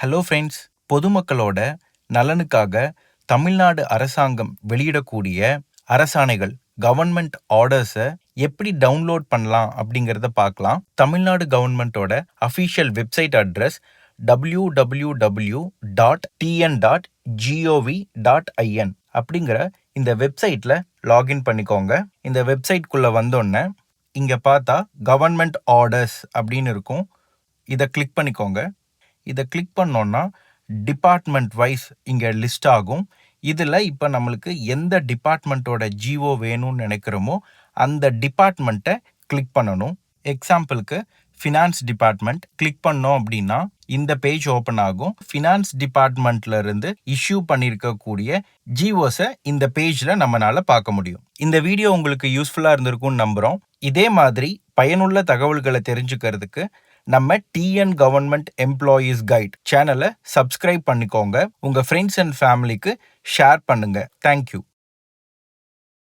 Hello friends, பொதுமக்களோட நலனுக்காக தமிழ்நாடு அரசாங்கம் வெளியிடக்கூடிய அரசாணைகள் government ஆர்டர்ஸை எப்படி டவுன்லோட் பண்ணலாம் அப்படிங்கிறத பார்க்கலாம். தமிழ்நாடு கவர்மெண்ட்டோட அஃபிஷியல் வெப்சைட் அட்ரஸ் www.tn.gov.in அப்படிங்கிற இந்த வெப்சைட்டில் லாகின் பண்ணிக்கோங்க. இந்த வெப்சைட்குள்ளே வந்தோடனே இங்கே பார்த்தா கவர்மெண்ட் ஆர்டர்ஸ் அப்படின்னு இருக்கும். இதை கிளிக் பண்ணிக்கோங்க. இதை கிளிக் பண்ணோன்னா டிபார்ட்மெண்ட் வைஸ் இங்கே லிஸ்ட் ஆகும். இதில் இப்போ நம்மளுக்கு எந்த டிபார்ட்மெண்ட்டோட ஜிஓ வேணும்னு நினைக்கிறோமோ அந்த டிபார்ட்மெண்ட்டை கிளிக் பண்ணணும். எக்ஸாம்பிளுக்கு ஃபினான்ஸ் டிபார்ட்மெண்ட் கிளிக் பண்ணோம் அப்படின்னா இந்த பேஜ் ஓப்பன் ஆகும். ஃபினான்ஸ் டிபார்ட்மெண்ட்ல இருந்து இஷ்யூ பண்ணியிருக்கக்கூடிய ஜிஓஸை இந்த பேஜில் நம்மளால பார்க்க முடியும். இந்த வீடியோ உங்களுக்கு யூஸ்ஃபுல்லாக இருந்திருக்கும்னு நம்புகிறோம். இதே மாதிரி பயனுள்ள தகவல்களை தெரிஞ்சுக்கிறதுக்கு நம்ம டிஎன் கவர்மெண்ட் எம்ப்ளாயீஸ் கைட் சேனலை சப்ஸ்கிரைப் பண்ணிக்கோங்க. உங்கள் ஃப்ரெண்ட்ஸ் அண்ட் ஃபேமிலிக்கு ஷேர் பண்ணுங்க. தேங்க்யூ.